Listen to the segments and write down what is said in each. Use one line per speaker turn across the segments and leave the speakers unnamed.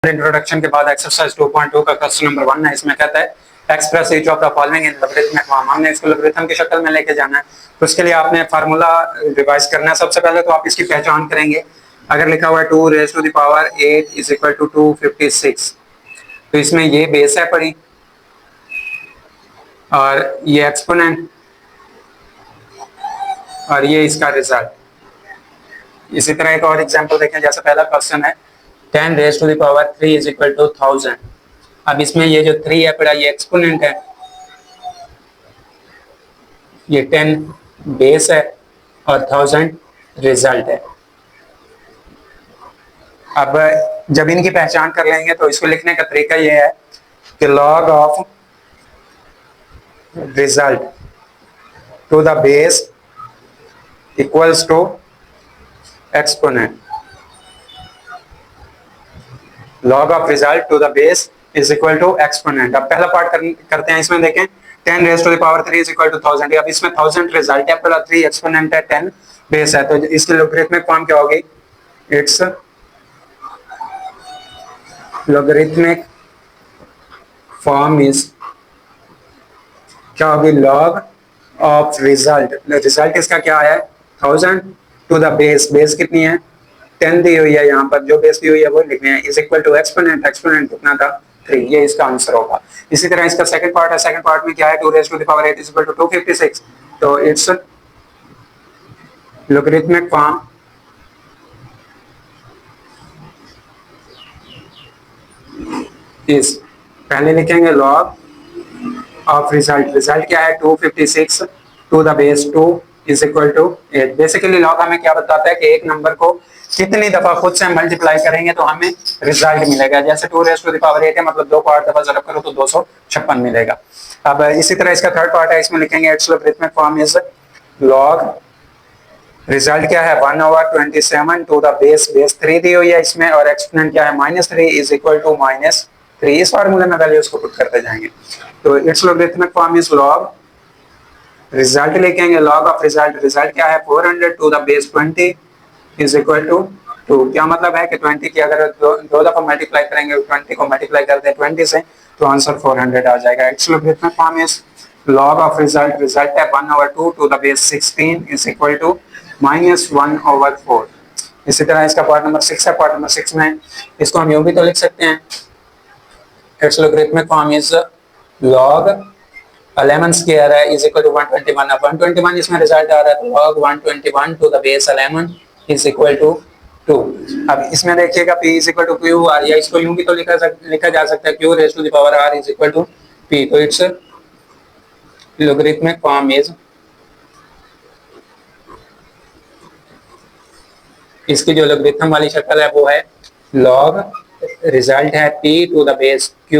Introduction के बाद exercise 2.2 का क्वेश्चन नंबर 1 है। इसमें कहता है express each of the following in logarithmic form. हमने इसको लॉगरिथम की शक्ल में लेके जाना है, तो उसके लिए आपने फार्मूला रिवाइज करना है। सबसे पहले तो आप इसकी पहचान करेंगे। अगर लिखा हुआ है 2 raise to the power 8 is equal to 256, तो इसमें ये बेस है पड़ी और ये एक्सपोनेंट और ये इसका रिजल्ट। इसी तरह एक और एग्जांपल देखें, जैसे पहला क्वेश्चन है 10 raise to the power 3 is equal to 1000। अब इसमें ये जो 3 है पड़ा ये एक्सपोनेंट है, ये 10 बेस है और 1000 रिजल्ट है। अब जब इनकी पहचान कर लेंगे तो इसको लिखने का तरीका ये है कि log of result to the base equals to exponent. Log of result to the base is equal to exponent. अब पहला पार्ट करते हैं। इसमें देखें 10 raise to the power 3 is equal to 1000। अब इसमें 1000 रिजल्ट है, पहला 3 एक्सपोनेंट है, 10 बेस है, तो इसकी लॉगरिथमिक फॉर्म क्या होगी? इट्स लॉगरिथमिक फॉर्म इज क्या होगी? Log of result. रिजल्ट इसका क्या है? 1000 टू द बेस। बेस कितनी है? 10 दी हुई है, यहाँ पर जो बेस दी हुई है वो लिखने हैं, is equal to exponent. Exponent कितना था? 3। ये इसका आंसर होगा। इसी तरह इसका सेकंड पार्ट है। सेकंड पार्ट में क्या है? 2 raise to the power 8 is equal to 256, तो इट्स लॉगरिथमिक फॉर्म इज, पहले लिखेंगे लॉग ऑफ रिजल्ट। रिजल्ट क्या है? 256 to the base 2 is equal to 8। Basically log हमें क्या बताता है कि एक नंबर को कितनी दफा खुद से मल्टीप्लाई करेंगे तो हमें रिजल्ट मिलेगा। जैसे 2 रेज़ टू द पावर 8 है, मतलब 2 को 8 दफा ज़रब करो तो 256 मिलेगा। अब इसी तरह इसका थर्ड पार्ट है, इसमें लिखेंगे it's logarithmic form is log result क्या है? 1/27 टू द बेस। बेस 3 दी हुई है इसमें और एक्सपोनेंट क्या है? -3 इज इक्वल टू -3। इस फार्मूले में वैल्यूज को पुट करते जाएंगे, तो it's logarithmic form is log result लिखेंगे लॉग ऑफ रिजल्ट। रिजल्ट क्या है? 400 to the base 20 is equal to 2। क्या मतलब है कि 20 की अगर दो दफा मल्टीप्लाई करेंगे, 20 को मल्टीप्लाई करते हैं 20 से, तो आंसर 400 आ जाएगा। It's logarithmic form is log of result. Result है 1/2 to the base 16 is equal to -1/4। इसी तरह इसका पार्ट नंबर 6 है। पार्ट नंबर 6 में इसको हम यूं भी तो लिख सकते हैं, it's logarithmic form is log 11 square है इज इक्वल टू 121। अब 121 इसमें रिजल्ट आ रहा है, तो log 121 to the base 11 is equal to 2। अब इसमें देखिएगा p is equal to Q R, या इसको यूं भी तो लिखा जा सकता है q raise to the power r is equal to p। तो इट्स लॉगरिथमिक फॉर्म इज, इसकी जो लॉगरिथम वाली शक्ल है वो है लॉग रिजल्ट है p to the base q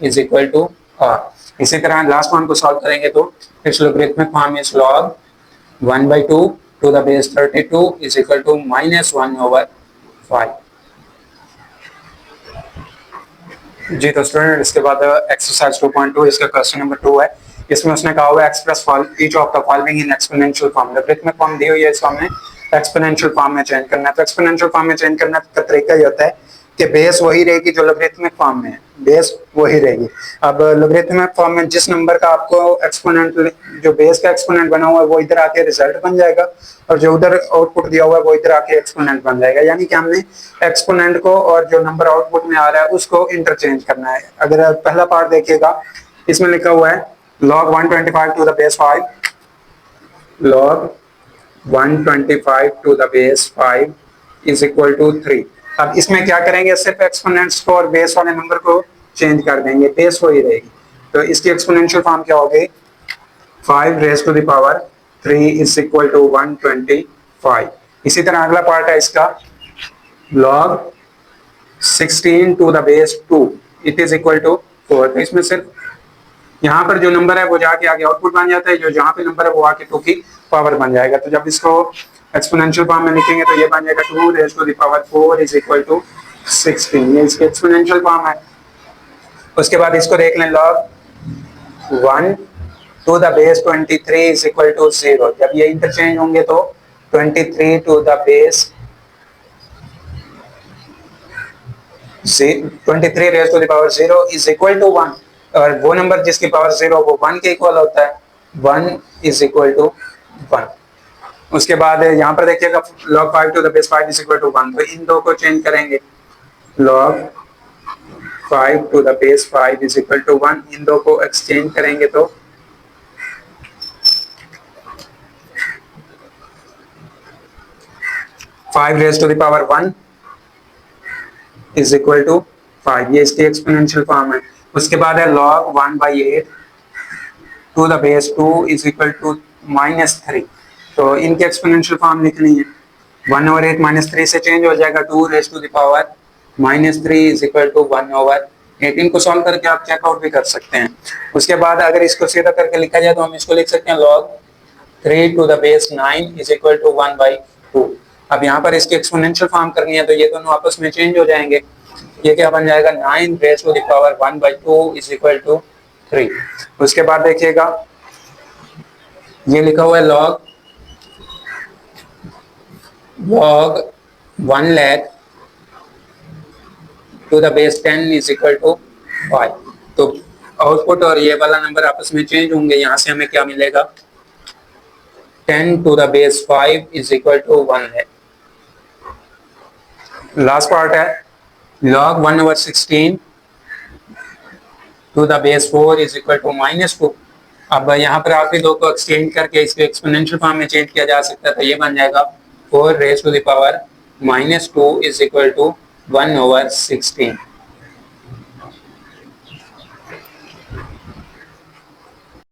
is equal to r। इसी तरह लास्ट वन को सॉल्व करेंगे तो it's logarithmic form is log 1/2 to the base 32 is equal to -1/5। जी तो स्टूडेंट, इसके बाद एक्सरसाइज 2.2 इसका क्वेश्चन नंबर 2 है। इसमें उसने कहा हुआ है express each of the following in exponential form. Logarithmic form दी हुई है, इसको हमने एक्सपोनेंशियल फॉर्म में चेंज करना है। तो एक्सपोनेंशियल फॉर्म में चेंज करने का तरीका ये होता है कि बेस वही रहेगी जो लॉगरिथमिक फॉर्म में है, बेस वही रहेगी। अब लॉगरिथमिक फॉर्म में जिस नंबर का आपको एक्सपोनेंट, जो बेस का एक्सपोनेंट बना हुआ है वो इधर आके रिजल्ट बन जाएगा, और जो उधर आउटपुट दिया हुआ है वो इधर आके एक्सपोनेंट बन जाएगा। यानी कि हमने एक्सपोनेंट को और जो नंबर आउटपुट में आ रहा है उसको इंटरचेंज करना है। अगर पहला पार्ट देखिएगा, इसमें लिखा हुआ है log 125 to the base 5, log 125 to the base 5 is equal to 3। अब इसमें क्या करेंगे? सिर्फ एक्सपोनेंट्स को और बेस वाले नंबर को चेंज कर देंगे, बेस वही रहेगी। तो इसकी एक्सपोनेंशियल फॉर्म क्या होगी? 5 raise to the power 3 is equal to 125। इसी तरह अगला पार्ट है इसका log 16 to the base 2 it is equal to 4। तो इसमें सिर्फ यहाँ पर जो नंबर है वो जाके आगे आउटपुट बन जाता है, जो जहाँ पे नंबर है वो आके 2 की पावर बन जाएगा। तो जब इसको एक्सपोनेंशियल फॉर्म में लिखेंगे तो ये बन जाएगा 2 raise to the power 4 is equal to 16। ये इसके एक्सपोनेंशियल फॉर्म है। उसके बाद इसको देख लें, log 1 to the base 23 is equal to 0। जब ये इंटरचेंज होंगे तो 23 to the base 23 raise to the power 0 is equal to 1, और वो नंबर जिसकी पावर 0 वो 1 के इक्वल होता है, 1 इज इक्वल टू 1। उसके बाद यहाँ पर देखिएगा log 5 to the base 5 is equal to 1, तो इन दो को चेंज करेंगे, log 5 to the base 5 is equal to 1, इन दो को एक्सचेंज करेंगे तो 5 raise to the power 1 is equal to 5, ये इसकी एक्सपोनेंशियल फॉर्म है। उसके बाद है log 1/8 to the base 2 is equal to -3, तो इनकी एक्सपोनेंशियल फॉर्म लिखनी है, 1/8 -3 से चेंज हो जाएगा 2 raise to the power -3 is equal to 1/8। इनको सॉल्व करके आप चेकआउट भी कर सकते हैं। उसके बाद अगर इसको सीधा करके लिखा जाए तो हम इसको लिख सकते हैं log 3 to the base 9 is equal to 1/2। अब यहाँ पर इसकी एक्सपोनेंशियल फॉर्म करनी है तो ये दोनों आपस में चेंज हो जाएंगे, ये क्या बन जाएगा 9 raise to the power 1/2 is equal to 3। उसके बाद देखिएगा ये लिखा हुआ है log 1 lakh to the base 10 is equal to 5, तो आउटपुट और ये वाला नंबर आपस में चेंज होंगे, यहाँ से हमें क्या मिलेगा 10 to the base 5 is equal to 1 है। लास्ट पार्ट है log 1/16 to the base 4 is equal to -2। अब यहाँ पर आप ही दो को एक्सचेंज करके इसको एक्सपोनेंशियल फॉर्म में चेंज किया जा सकता है, तो ये बन जाएगा 4 raise to the power -2 is equal to 1/16।